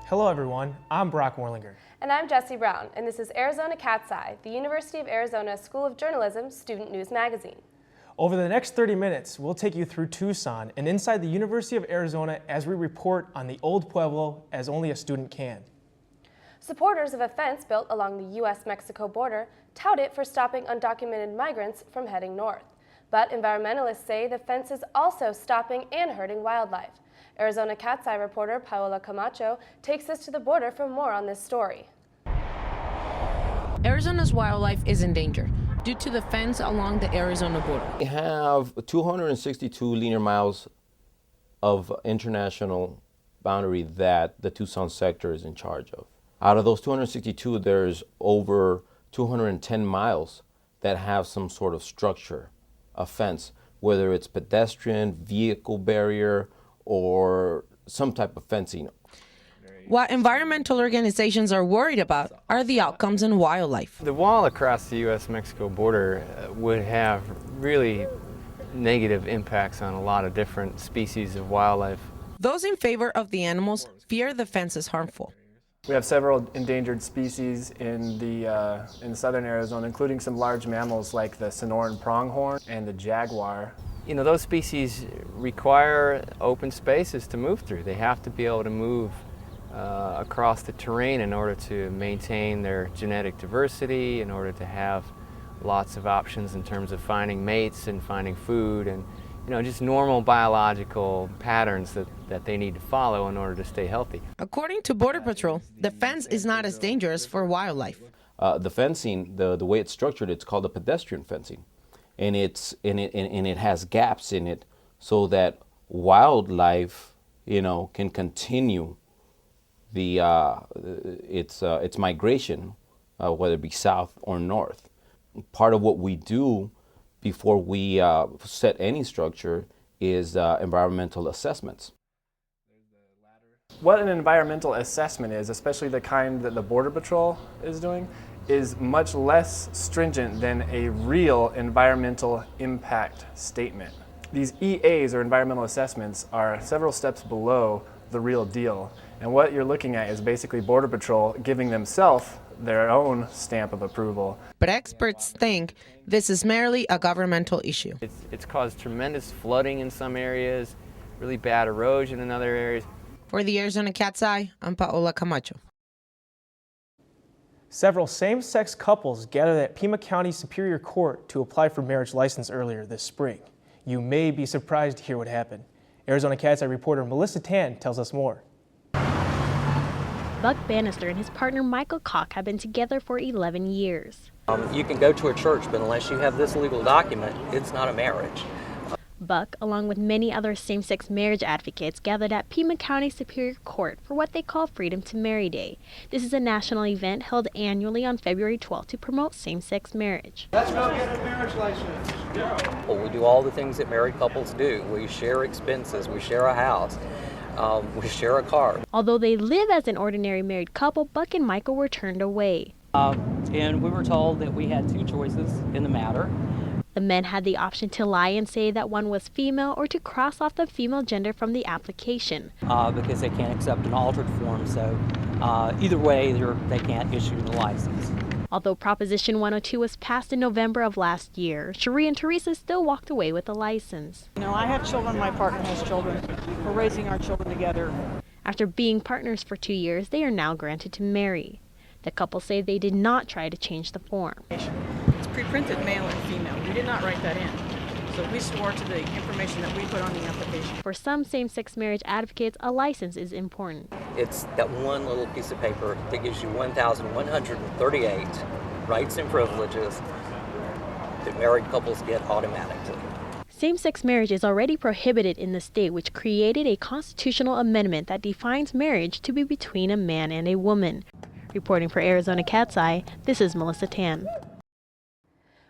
Hello everyone, I'm Brock Warlinger. And I'm Jesse Brown, and this is Arizona Cat's Eye, the University of Arizona School of Journalism student news magazine. Over the next 30 minutes, we'll take you through Tucson and inside the University of Arizona as we report on the Old Pueblo as only a student can. Supporters of a fence built along the U.S.-Mexico border tout it for stopping undocumented migrants from heading north. But environmentalists say the fence is also stopping and hurting wildlife. Arizona Cat's Eye reporter Paola Camacho takes us to the border for more on this story. Arizona's wildlife is in danger due to the fence along the Arizona border. We have 262 linear miles of international boundary that the Tucson sector is in charge of. Out of those 262, there's over 210 miles that have some sort of structure, a fence, whether it's pedestrian, vehicle barrier, or some type of fencing. What environmental organizations are worried about are the outcomes in wildlife. The wall across the U.S.-Mexico border would have really negative impacts on a lot of different species of wildlife. Those in favor of the animals fear the fence is harmful. We have several endangered species in southern Arizona, including some large mammals like the Sonoran pronghorn and the jaguar. You know, those species require open spaces to move through. They have to be able to move across the terrain in order to maintain their genetic diversity, in order to have lots of options in terms of finding mates and finding food and, you know, just normal biological patterns that they need to follow in order to stay healthy. According to Border Patrol, the fence is not as dangerous for wildlife. The fencing, the way it's structured, it's called a pedestrian fencing. And it has gaps in it so that wildlife, you know, can continue its migration, whether it be south or north. Part of what we do before we set any structure is environmental assessments. What an environmental assessment is, especially the kind that the Border Patrol is doing, is much less stringent than a real environmental impact statement. These EAs, or environmental assessments, are several steps below the real deal. And what you're looking at is basically Border Patrol giving themselves their own stamp of approval. But experts think this is merely a governmental issue. It's caused tremendous flooding in some areas, really bad erosion in other areas. For the Arizona Cat's Eye, I'm Paola Camacho. Several same-sex couples gathered at Pima County Superior Court to apply for marriage license earlier this spring. You may be surprised to hear what happened. Arizona Cat's Eye reporter Melissa Tan tells us more. Buck Bannister and his partner Michael Koch have been together for 11 years. You can go to a church, but unless you have this legal document, it's not a marriage. Buck, along with many other same-sex marriage advocates, gathered at Pima County Superior Court for what they call Freedom to Marry Day. This is a national event held annually on February 12th to promote same-sex marriage. Let's go get a marriage license. Well, we do all the things that married couples do. We share expenses, we share a house, we share a car. Although they live as an ordinary married couple, Buck and Michael were turned away. And we were told that we had two choices in the matter. The men had the option to lie and say that one was female or to cross off the female gender from the application. Because they can't accept an altered form, so either way, they can't issue the license. Although Proposition 102 was passed in November of last year, Cherie and Teresa still walked away with the license. You know, I have children, my partner has children. We're raising our children together. After being partners for 2 years, they are now granted to marry. The couple say they did not try to change the form. It's pre-printed male and female. We did not write that in. So we swore to the information that we put on the application. For some same-sex marriage advocates, a license is important. It's that one little piece of paper that gives you 1,138 rights and privileges that married couples get automatically. Same-sex marriage is already prohibited in the state, which created a constitutional amendment that defines marriage to be between a man and a woman. Reporting for Arizona Cat's Eye, this is Melissa Tan.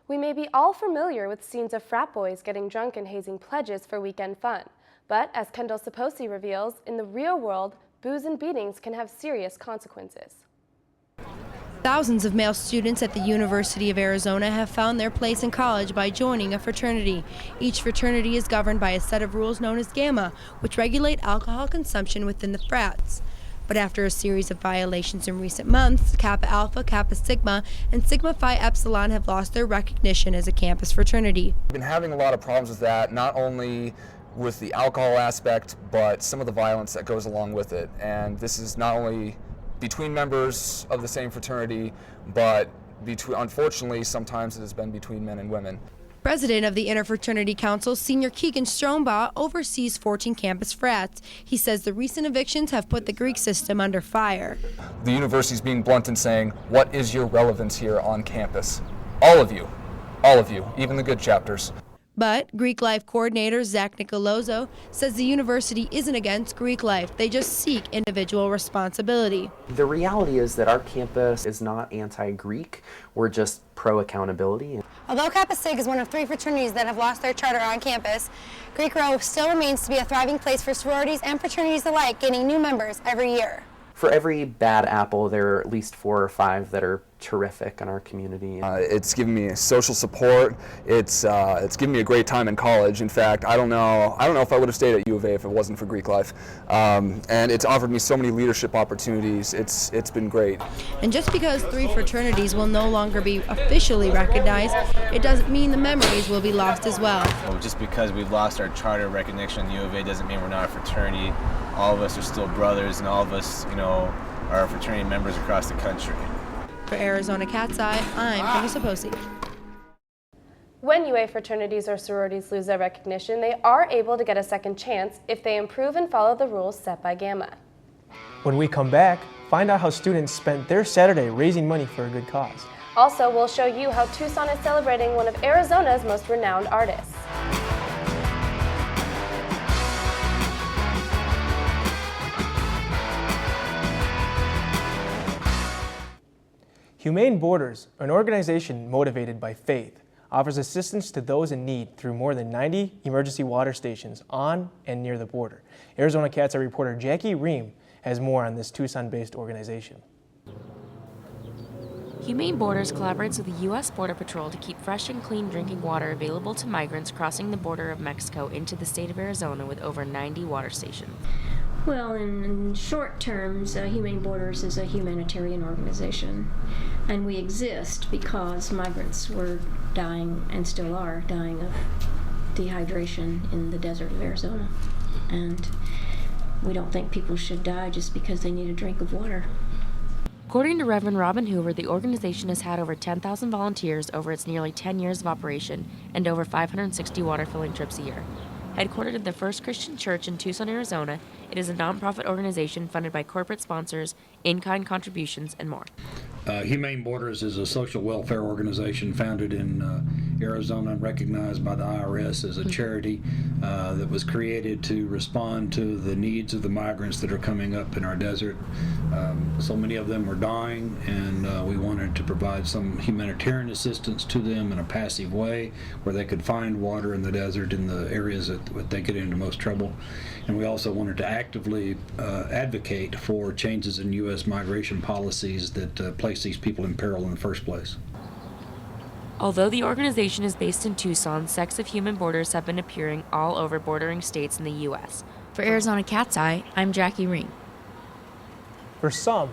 We may be all familiar with scenes of frat boys getting drunk and hazing pledges for weekend fun. But as Kendall Saposi reveals, in the real world, booze and beatings can have serious consequences. Thousands of male students at the University of Arizona have found their place in college by joining a fraternity. Each fraternity is governed by a set of rules known as Gamma, which regulate alcohol consumption within the frats. But after a series of violations in recent months, Kappa Alpha, Kappa Sigma, and Sigma Phi Epsilon have lost their recognition as a campus fraternity. We've been having a lot of problems with that, not only with the alcohol aspect, but some of the violence that goes along with it. And this is not only between members of the same fraternity, but unfortunately, sometimes it has been between men and women. President of the Interfraternity Council, Senior Keegan Strombaugh, oversees 14 campus frats. He says the recent evictions have put the Greek system under fire. The university's being blunt in saying, what is your relevance here on campus? All of you, even the good chapters. But Greek Life coordinator Zach Nicolozo says the university isn't against Greek life. They just seek individual responsibility. The reality is that our campus is not anti-Greek. We're just pro-accountability. Although Kappa Sig is one of 3 fraternities that have lost their charter on campus, Greek Row still remains to be a thriving place for sororities and fraternities alike, gaining new members every year. For every bad apple, there are at least 4 or 5 that are terrific in our community. It's given me social support. It's given me a great time in college. In fact, I don't know if I would have stayed at U of A if it wasn't for Greek Life. And it's offered me so many leadership opportunities. It's been great. And just because 3 fraternities will no longer be officially recognized, it doesn't mean the memories will be lost as well. Just because we've lost our charter recognition in U of A doesn't mean we're not a fraternity. All of us are still brothers, and all of us, are fraternity members across the country. For Arizona Cat's Eye, I'm Vanessa Posi. When UA fraternities or sororities lose their recognition, they are able to get a second chance if they improve and follow the rules set by Gamma. When we come back, find out how students spent their Saturday raising money for a good cause. Also, we'll show you how Tucson is celebrating one of Arizona's most renowned artists. Humane Borders, an organization motivated by faith, offers assistance to those in need through more than 90 emergency water stations on and near the border. Arizona Cat's Eye reporter Jackie Ream has more on this Tucson-based organization. Humane Borders collaborates with the U.S. Border Patrol to keep fresh and clean drinking water available to migrants crossing the border of Mexico into the state of Arizona with over 90 water stations. Well, in short terms, Humane Borders is a humanitarian organization, and we exist because migrants were dying, and still are dying, of dehydration in the desert of Arizona. And we don't think people should die just because they need a drink of water. According to Reverend Robin Hoover, the organization has had over 10,000 volunteers over its nearly 10 years of operation and over 560 water filling trips a year. Headquartered at the First Christian Church in Tucson, Arizona, it is a nonprofit organization funded by corporate sponsors, in-kind contributions, and more. Humane Borders is a social welfare organization founded in Arizona and recognized by the IRS as a charity that was created to respond to the needs of the migrants that are coming up in our desert. So many of them are dying, and we wanted to provide some humanitarian assistance to them in a passive way where they could find water in the desert in the areas that they get into most trouble. And we also wanted to actively advocate for changes in U.S. migration policies that place these people in peril in the first place. Although the organization is based in Tucson, sects of Humane Borders have been appearing all over bordering states in the U.S. For Arizona Cat's Eye, I'm Jackie Ream. For some,